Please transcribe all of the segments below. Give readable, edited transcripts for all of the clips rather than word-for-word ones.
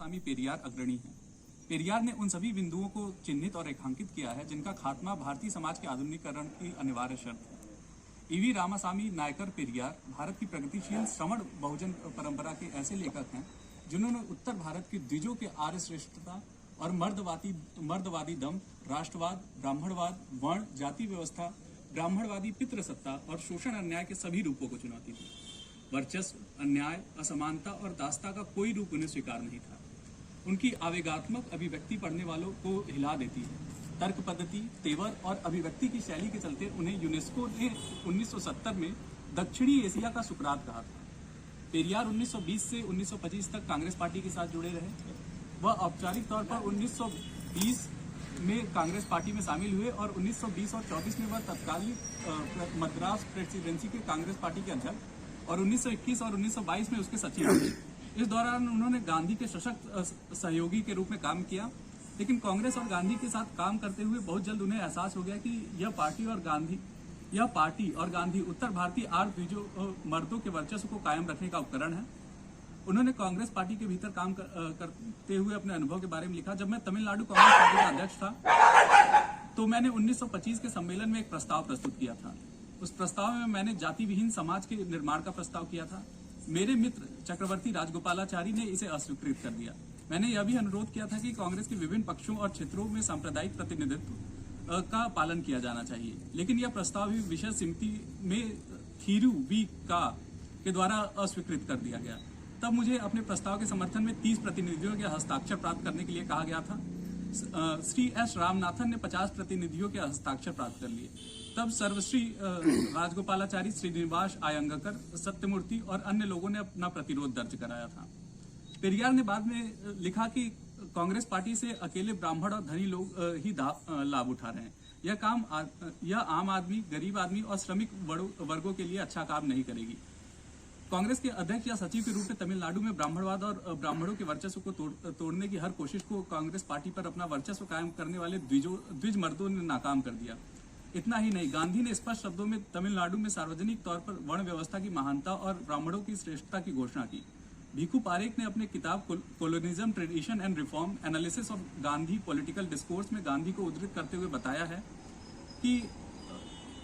स्वामी पेरियार अग्रणी हैं। पेरियार ने उन सभी बिंदुओं को चिन्हित और रेखांकित किया है जिनका खात्मा भारतीय समाज के आधुनिकीकरण की अनिवार्य शर्त है। ईवी रामासामी नायकर पेरियार भारत की प्रगतिशील श्रवण बहुजन परंपरा के ऐसे लेखक हैं जिन्होंने उत्तर भारत के द्विजों के आर्य श्रेष्ठता और मर्दवादी दम, राष्ट्रवाद, ब्राह्मणवाद, वर्ण जाति व्यवस्था, ब्राह्मणवादी पितृसत्ता और शोषण अन्याय के सभी रूपों को चुनौती दी। वर्चस्व, अन्याय, असमानता और दासता का कोई रूप उन्हें स्वीकार नहीं था। उनकी आवेगात्मक अभिव्यक्ति पढ़ने वालों को हिला देती है। तर्क पद्धति, तेवर और अभिव्यक्ति की शैली के चलते उन्हें यूनेस्को ने 1970 में दक्षिणी एशिया का सुकरात कहा था। पेरियार 1920 से 1925 तक कांग्रेस पार्टी के साथ जुड़े रहे। वह औपचारिक तौर पर 1920 में कांग्रेस पार्टी में शामिल हुए और 1920 और 24 में वह तत्कालीन मद्रास प्रेसिडेंसी के कांग्रेस पार्टी के अध्यक्ष और 1921 और 1922 में उसके सचिव हुए। इस दौरान उन्होंने गांधी के सशक्त सहयोगी के रूप में काम किया, लेकिन कांग्रेस और गांधी के साथ काम करते हुए बहुत जल्द उन्हें एहसास हो गया कि यह पार्टी और गांधी उत्तर भारतीय आर्य द्विजों मर्दों के वर्चस्व को कायम रखने का उपकरण है। उन्होंने कांग्रेस पार्टी के भीतर काम करते हुए अपने अनुभव के बारे में लिखा। जब मैं तमिलनाडु कांग्रेस पार्टी का अध्यक्ष था तो मैंने 1925 के सम्मेलन में एक प्रस्ताव प्रस्तुत किया था। उस प्रस्ताव में मैंने जाति विहीन समाज के निर्माण का प्रस्ताव किया था। मेरे मित्र चक्रवर्ती राजगोपालाचारी ने इसे अस्वीकृत कर दिया। मैंने यह भी अनुरोध किया था कि कांग्रेस के विभिन्न पक्षों और क्षेत्रों में सांप्रदायिक प्रतिनिधित्व का पालन किया जाना चाहिए, लेकिन यह प्रस्ताव भी विषय समिति में थीरू वी का के द्वारा अस्वीकृत कर दिया गया। तब मुझे अपने प्रस्ताव के समर्थन में 30 प्रतिनिधियों के हस्ताक्षर प्राप्त करने के लिए कहा गया था। श्री एस रामनाथन ने 50 प्रतिनिधियों के हस्ताक्षर प्राप्त कर लिए। तब सर्वश्री राजगोपालाचारी, श्रीनिवास अयंगार, सत्यमूर्ति और अन्य लोगों ने अपना प्रतिरोध दर्ज कराया था। पेरियार ने बाद में लिखा कि कांग्रेस पार्टी से अकेले ब्राह्मण और धनी लोग ही लाभ उठा रहे हैं। यह आम आदमी, गरीब आदमी और श्रमिक वर्गों के लिए अच्छा काम नहीं करेगी। कांग्रेस के अध्यक्ष या सचिव के रूप में तमिलनाडु में ब्राह्मणवाद और ब्राह्मणों के वर्चस्व को तोड़ने की हर कोशिश को कांग्रेस पार्टी पर अपना वर्चस्व कायम करने वाले द्विज मर्दों ने नाकाम कर दिया। इतना ही नहीं, गांधी ने स्पष्ट शब्दों में तमिलनाडु में सार्वजनिक तौर पर वर्ण व्यवस्था की महानता और ब्राह्मणों की श्रेष्ठता की घोषणा की। भीखू पारेख ने अपने किताब colonialism, tradition and reform, analysis of Gandhi political discourse में गांधी को उद्धृत करते हुए बताया है कि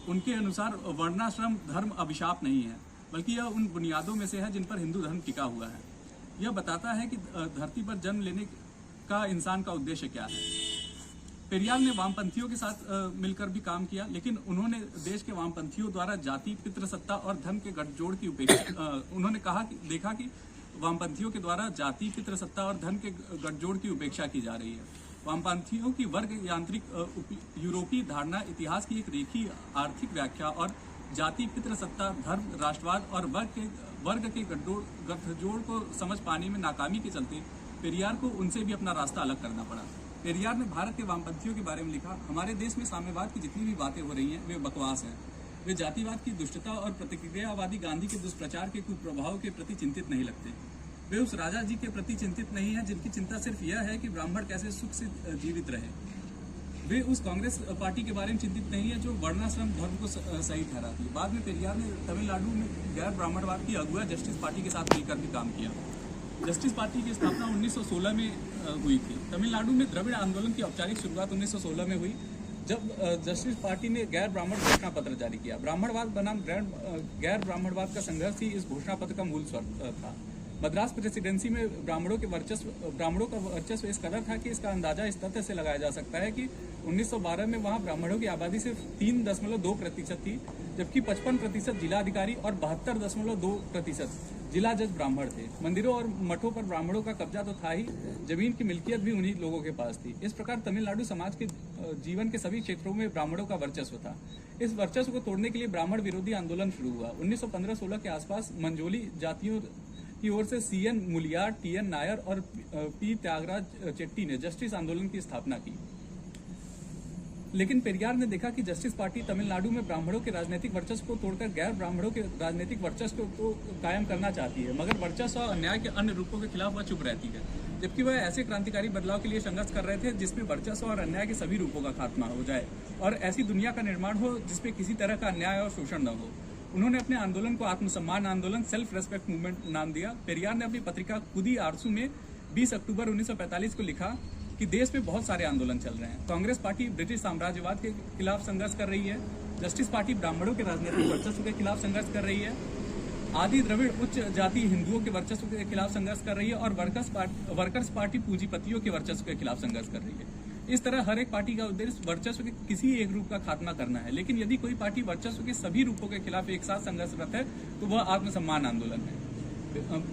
उनके अनुसार वर्णाश्रम धर्म अभिशाप नहीं है, बल्कि यह उन बुनियादों में से है जिन पर हिंदू धर्म टिका हुआ है। यह बताता है कि धरती पर जन्म लेने का इंसान का उद्देश्य क्या है। पेरियार ने वामपंथियों के साथ मिलकर भी काम किया, लेकिन उन्होंने देश के वामपंथियों द्वारा जाति, पितृसत्ता और धर्म के गठजोड़ की उपेक्षा उन्होंने देखा कि वामपंथियों के द्वारा जाति, पितृसत्ता और धर्म के गठजोड़ की उपेक्षा की जा रही है। वामपंथियों की वर्ग यांत्रिक यूरोपीय धारणा इतिहास की एक रेखीय आर्थिक व्याख्या और जाति, पितृसत्ता, धर्म, राष्ट्रवाद और वर्ग के गठजोड़ को समझ पाने में नाकामी के चलते पेरियार को उनसे भी अपना रास्ता अलग करना पड़ा। पेरियार ने भारत के वामपंथियों के बारे में लिखा, हमारे देश में साम्यवाद की जितनी भी बातें हो रही हैं वे बकवास हैं। वे जातिवाद की दुष्टता और प्रतिक्रियावादी गांधी के दुष्प्रचार के कुप्रभाव के प्रति चिंतित नहीं लगते। वे उस राजा जी के प्रति चिंतित नहीं है जिनकी चिंता सिर्फ यह है कि ब्राह्मण कैसे सुख से जीवित रहे। वे उस कांग्रेस पार्टी के बारे में चिंतित नहीं है जो वर्णाश्रम धर्म को सही ठहराती है। बाद में पेरियार ने तमिलनाडु में गैर ब्राह्मणवाद की अगुआ जस्टिस पार्टी के साथ मिलकर भी काम किया। जस्टिस पार्टी की स्थापना 1916 में हुई थी। तमिलनाडु में द्रविड़ आंदोलन की औपचारिक शुरुआत 1916 में हुई, जब जस्टिस पार्टी ने गैर ब्राह्मण घोषणा पत्र जारी किया। ब्राह्मणवाद बनाम गैर ब्राह्मणवाद का संघर्ष ही इस घोषणा पत्र का मूल स्वर था। मद्रास प्रेसिडेंसी में ब्राह्मणों का वर्चस्व इस कदर था कि इसका अंदाजा इस तथ्य से लगाया जा सकता है कि 1912 में वहां ब्राह्मणों की आबादी सिर्फ 3.2% थी, जबकि 55% जिलाधिकारी और 72.2% जिला जज ब्राह्मण थे। मंदिरों और मठों पर ब्राह्मणों का कब्जा तो था ही, जमीन की मिल्कियत भी उन्हीं लोगों के पास थी। इस प्रकार तमिलनाडु समाज के जीवन के सभी क्षेत्रों में ब्राह्मणों का वर्चस्व था। इस वर्चस्व को तोड़ने के लिए ब्राह्मण विरोधी आंदोलन शुरू हुआ। 1915-16 के आसपास मंझोली जातियों की ओर से CN मुलियार, TN नायर और P त्यागराज चेट्टी ने जस्टिस आंदोलन की स्थापना की। लेकिन पेरियार ने देखा कि जस्टिस पार्टी तमिलनाडु में ब्राह्मणों के राजनीतिक वर्चस्व को तोड़कर गैर ब्राह्मणों के राजनीतिक वर्चस्व को कायम करना चाहती है, मगर वर्चस्व और अन्याय के अन्य रूपों के खिलाफ वह चुप रहती है। जबकि वह ऐसे क्रांतिकारी बदलाव के लिए संघर्ष कर रहे थे जिसमें वर्चस्व और अन्याय के सभी रूपों का खात्मा हो जाए और ऐसी दुनिया का निर्माण हो जिसमें किसी तरह का अन्याय और शोषण न हो। उन्होंने अपने आंदोलन को आत्मसम्मान आंदोलन, सेल्फ रेस्पेक्ट मूवमेंट नाम दिया। पेरियार ने अपनी पत्रिका कुदी आरसू में 20 अक्टूबर 1945 को लिखा कि देश में बहुत सारे आंदोलन चल रहे हैं। कांग्रेस पार्टी ब्रिटिश साम्राज्यवाद के खिलाफ संघर्ष कर रही है, जस्टिस पार्टी ब्राह्मणों के राजनीतिक वर्चस्व के खिलाफ संघर्ष कर रही है, आदि द्रविड़ उच्च जाति हिंदुओं के वर्चस्व के खिलाफ संघर्ष कर रही है और वर्कर्स पार्टी पूंजीपतियों के वर्चस्व के खिलाफ संघर्ष कर रही है। इस तरह हर एक पार्टी का उद्देश्य वर्चस्व के किसी एक रूप का खात्मा करना है, लेकिन यदि कोई पार्टी वर्चस्व के सभी रूपों के खिलाफ एक साथ संघर्षरत है तो वह आत्मसम्मान आंदोलन है।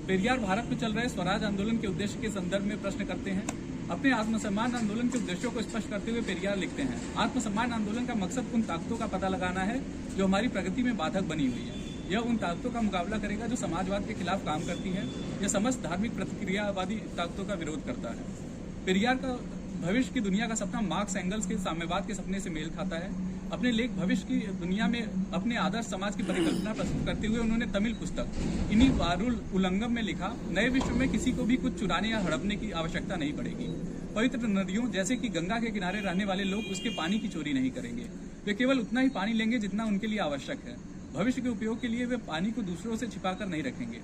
पेरियार भारत में चल रहे स्वराज आंदोलन के उद्देश्य के संदर्भ में प्रश्न करते हैं। अपने आत्मसम्मान आंदोलन के उद्देश्यों को स्पष्ट करते हुए पेरियार लिखते हैं, आत्मसम्मान आंदोलन का मकसद उन ताकतों का पता लगाना है जो हमारी प्रगति में बाधक बनी हुई है। यह उन ताकतों का मुकाबला करेगा जो समाजवाद के खिलाफ काम करती है या समस्त धार्मिक प्रतिक्रियावादी ताकतों का विरोध करता है। पेरियार का भविष्य की दुनिया का सपना मार्क्स एंगल्स के साम्यवाद के सपने से मेल खाता है। अपने लेख भविष्य की दुनिया में अपने आदर्श समाज की परिकल्पना प्रस्तुत करते हुए उन्होंने तमिल पुस्तक इनी वारुल उल्लंघम में लिखा, नए विश्व में किसी को भी कुछ चुराने या हड़पने की आवश्यकता नहीं पड़ेगी। पवित्र नदियों जैसे कि गंगा के किनारे रहने वाले लोग उसके पानी की चोरी नहीं करेंगे, वे केवल उतना ही पानी लेंगे जितना उनके लिए आवश्यक है। भविष्य के उपयोग के लिए वे पानी को दूसरों से छिपाकर नहीं रखेंगे।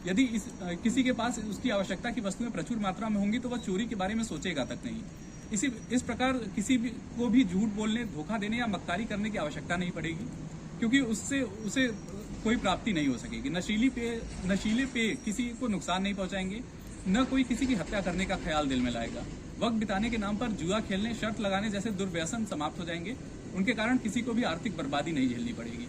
यदि किसी के पास उसकी आवश्यकता की वस्तुएं प्रचुर मात्रा में होंगी तो वह चोरी के बारे में सोचेगा तक नहीं। इस प्रकार किसी को भी झूठ बोलने, धोखा देने या मक्कारी करने की आवश्यकता नहीं पड़ेगी, क्योंकि उससे उसे कोई प्राप्ति नहीं हो सकेगी। नशीले पेय किसी को नुकसान नहीं पहुंचाएंगे, न कोई किसी की हत्या करने का ख्याल दिल में लाएगा। वक्त बिताने के नाम पर जुआ खेलने, शर्त लगाने जैसे दुर्व्यसन समाप्त हो जाएंगे। उनके कारण किसी को भी आर्थिक बर्बादी नहीं झेलनी पड़ेगी।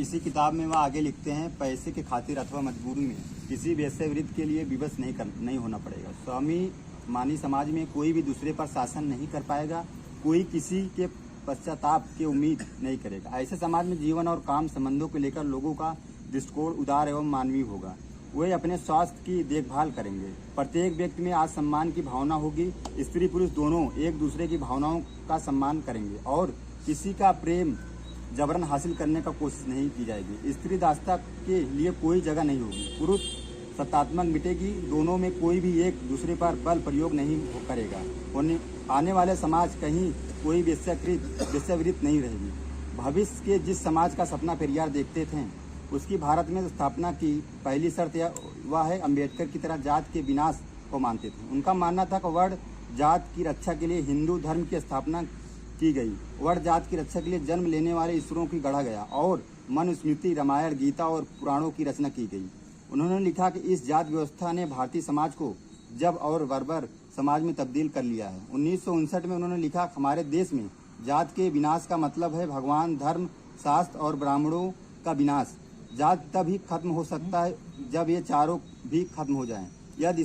इसी किताब में वह आगे लिखते हैं, पैसे के खातिर अथवा मजबूरी में किसी वेश्यावृत्ति के लिए विवश नहीं होना पड़ेगा। स्वामी मानी समाज में कोई भी दूसरे पर शासन नहीं कर पाएगा, कोई किसी के पश्चाताप की उम्मीद नहीं करेगा। ऐसे समाज में जीवन और काम संबंधों को लेकर लोगों का दृष्टिकोण उदार एवं मानवीय होगा। वे अपने स्वास्थ्य की देखभाल करेंगे। प्रत्येक व्यक्ति में आत्मसम्मान की भावना होगी। स्त्री पुरुष दोनों एक दूसरे की भावनाओं का सम्मान करेंगे और किसी का प्रेम जबरन हासिल करने का कोशिश नहीं की जाएगी। स्त्री दासता के लिए कोई जगह नहीं होगी। पुरुष सत्तात्मक मिटेगी। दोनों में कोई भी एक दूसरे पर बल प्रयोग नहीं करेगा। आने वाले समाज कहीं कोई वेश्यावृत्ति नहीं रहेगी। भविष्य के जिस समाज का सपना पेरियार देखते थे उसकी भारत में स्थापना की पहली शर्त वह है, अम्बेडकर की तरह जात के विनाश को मानते थे। उनका मानना था कि वर्ण जात की रक्षा के लिए हिंदू धर्म की स्थापना की गई। वर्ण जात की रक्षा के लिए जन्म लेने वाले ईश्वरों की गढ़ा गया और मनुस्मृति, रामायण, गीता और पुराणों की रचना की गई। उन्होंने लिखा कि इस जात व्यवस्था ने भारतीय समाज को जब और बर्बर समाज में तब्दील कर लिया है। 1959 में उन्होंने लिखा, हमारे देश में जात के विनाश का मतलब है भगवान, धर्म, शास्त्र और ब्राह्मणों का विनाश। जात तभी खत्म हो सकता है जब ये चारों भी खत्म हो जाएं। यदि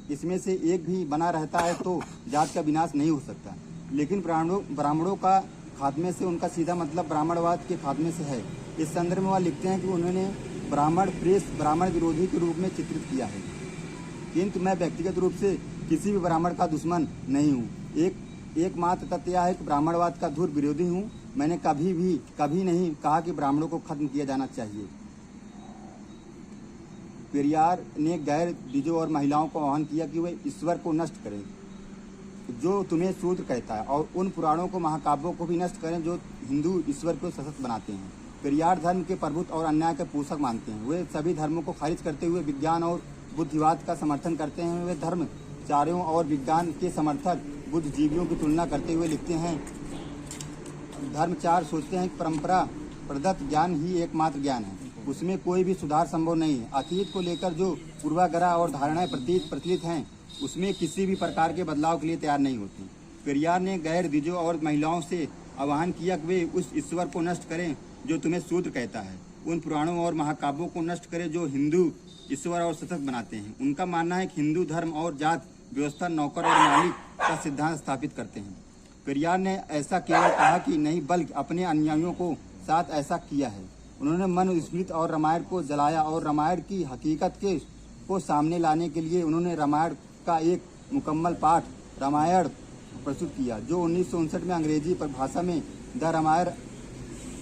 इसमें से एक भी बना रहता है तो जात का विनाश नहीं हो सकता। लेकिन ब्राह्मणों का खात्मे से उनका सीधा मतलब ब्राह्मणवाद के खात्मे से है। इस संदर्भ में वह लिखते हैं कि उन्होंने ब्राह्मण प्रेस ब्राह्मण विरोधी के रूप में चित्रित किया है, किंतु मैं व्यक्तिगत रूप से किसी भी ब्राह्मण का दुश्मन नहीं हूँ। एकमात्र तथ्य यह है कि ब्राह्मणवाद का धुर विरोधी हूँ। मैंने कभी नहीं कहा कि ब्राह्मणों को खत्म किया जाना चाहिए। पेरियार ने गैर द्विजों और महिलाओं को आह्वान किया कि वे ईश्वर को नष्ट करें जो तुम्हें शूद्र कहता है, और उन पुराणों को, महाकाव्यों को भी नष्ट करें जो हिंदू ईश्वर को सशक्त बनाते हैं। पेरियार धर्म के प्रभुत्व और अन्याय के पोषक मानते हैं। वे सभी धर्मों को खारिज करते हुए विज्ञान और बुद्धिवाद का समर्थन करते हैं। वे धर्मचार्यों और विज्ञान के समर्थक बुद्धिजीवियों की तुलना करते हुए लिखते हैं, धर्मचार सोचते हैं कि परंपरा प्रदत्त ज्ञान ही एकमात्र ज्ञान है, उसमें कोई भी सुधार संभव नहीं है। अतीत को लेकर जो पूर्वाग्रह और धारणाएं प्रचलित हैं उसमें किसी भी प्रकार के बदलाव के लिए तैयार नहीं होती। पेरियार ने गैर द्विजों और महिलाओं से आह्वान किया कि वे उस ईश्वर को नष्ट करें जो तुम्हें शूद्र कहता है, उन पुराणों और महाकाव्यों को नष्ट करें जो हिंदू ईश्वर और सशक्त बनाते हैं। उनका मानना है कि हिंदू धर्म और जात व्यवस्था नौकर और मालिक का सिद्धांत स्थापित करते हैं। पेरियार ने ऐसा केवल कहा कि नहीं, बल्कि अपने अनुयायियों को साथ ऐसा किया है। उन्होंने मनुस्मृति और रामायण को जलाया और रामायण की हकीकत को सामने लाने के लिए उन्होंने रामायण का एक मुकम्मल पाठ रामायण प्रस्तुत किया, जो 1959 में अंग्रेजी परिभाषा में द रामायण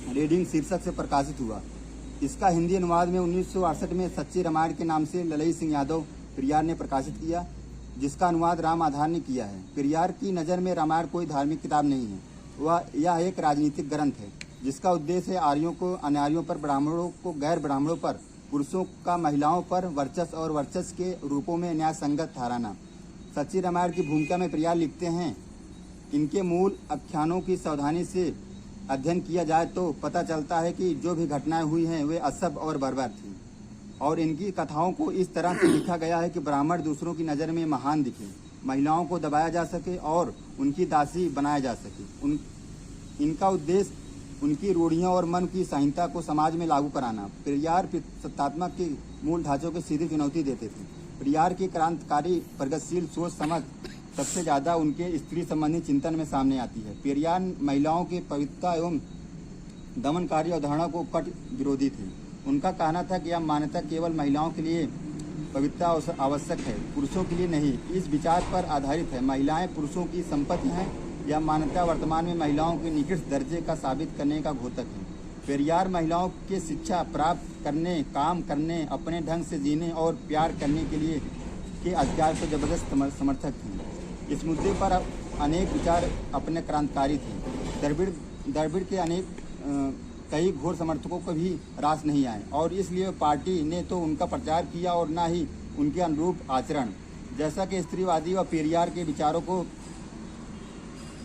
रीडिंग शीर्षक से प्रकाशित हुआ। इसका हिंदी अनुवाद में 1968 में सच्ची रामायण के नाम से ललई सिंह यादव पेरियार ने प्रकाशित किया, जिसका अनुवाद राम आधार ने किया है। पेरियार की नज़र में रामायण कोई धार्मिक किताब नहीं है, यह एक राजनीतिक ग्रंथ है। जिसका उद्देश्य है आर्यों को अनार्यों पर, ब्राह्मणों को गैर ब्राह्मणों पर, पुरुषों का महिलाओं पर वर्चस्व और वर्चस्व के रूपों में न्याय संगत ठहराना। सच्ची रामायण की भूमिका में पेरियार लिखते हैं, इनके मूल आख्यानों की सावधानी से अध्ययन किया जाए तो पता चलता है कि जो भी घटनाएं हुई हैं वे असभ्य और बर्बर थी, और इनकी कथाओं को इस तरह से लिखा गया है कि ब्राह्मण दूसरों की नज़र में महान दिखे, महिलाओं को दबाया जा सके और उनकी दासी बनाया जा सके। इनका उद्देश्य उनकी रूढ़ियों और मन की संहिता को समाज में लागू कराना। पेरियार सत्तात्मक के मूल ढांचों की सीधी चुनौती देते थे। पेरियार की क्रांतिकारी प्रगतिशील सोच समझ सबसे ज़्यादा उनके स्त्री संबंधी चिंतन में सामने आती है। पेरियार महिलाओं की पवित्रता एवं दमनकारी अवधारणा को कट विरोधी थे। उनका कहना था कि यह मान्यता केवल महिलाओं के लिए पवित्रता आवश्यक है, पुरुषों के लिए नहीं। इस विचार पर आधारित है महिलाएं पुरुषों की संपत्ति हैं। यह मान्यता वर्तमान में महिलाओं के निकृष्ट दर्जे का साबित करने का घोतक है। पेरियार महिलाओं के शिक्षा प्राप्त करने, काम करने, अपने ढंग से जीने और प्यार करने के लिए के अधिकार को जबरदस्त समर्थक थे। इस मुद्दे पर अनेक विचार अपने क्रांतिकारी थे। द्रविड़ के कई घोर समर्थकों को भी रास नहीं आए, और इसलिए पार्टी ने तो उनका प्रचार किया और न ही उनके अनुरूप आचरण। जैसा कि स्त्रीवादी व पेरियार के विचारों को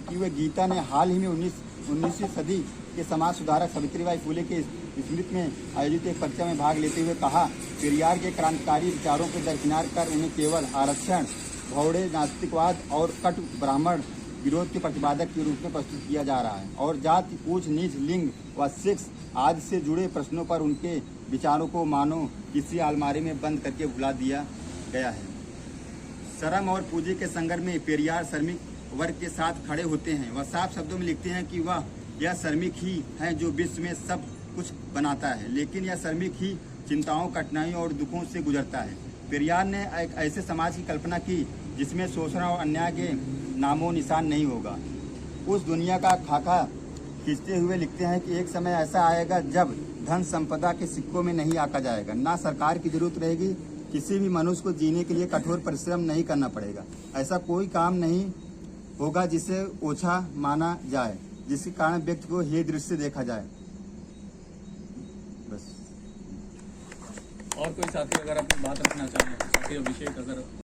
कि वे गीता ने हाल ही में 19वीं सदी के समाज सुधारक सावित्रीबाई फुले के स्मृति में आयोजित एक परीक्षा में भाग लेते हुए कहा, पेरियार के क्रांतिकारी विचारों को दरकिनार कर उन्हें केवल आरक्षण, भौड़े नास्तिकवाद और कट ब्राह्मण विरोध के प्रतिपादक के रूप में प्रस्तुत किया जा रहा है, और जाति, ऊंच नीच, लिंग व सेक्स आदि से जुड़े प्रश्नों पर उनके विचारों को मानो किसी अलमारी में बंद करके भुला दिया गया है। श्रम और पूंजी के संघर्ष में पेरियार श्रमिक वर्ग के साथ खड़े होते हैं। वह साफ शब्दों में लिखते हैं कि यह श्रमिक ही है जो विश्व में सब कुछ बनाता है, लेकिन यह श्रमिक ही चिंताओं, कठिनाइयों और दुखों से गुजरता है। पेरियार ने एक ऐसे समाज की कल्पना की जिसमें शोषण और अन्याय के नामो निशान नहीं होगा। उस दुनिया का खाका खींचते हुए लिखते हैं कि एक समय ऐसा आएगा जब धन संपदा के सिक्कों में नहीं आंका जाएगा, ना सरकार की जरूरत रहेगी, किसी भी मनुष्य को जीने के लिए कठोर परिश्रम नहीं करना पड़ेगा। ऐसा कोई काम नहीं होगा जिसे ओछा माना जाए, जिसके कारण व्यक्ति को हे दृष्टि से देखा जाए। बस। और कोई साथी अगर अपनी बात रखना चाहें, साथी अभिषेक अगर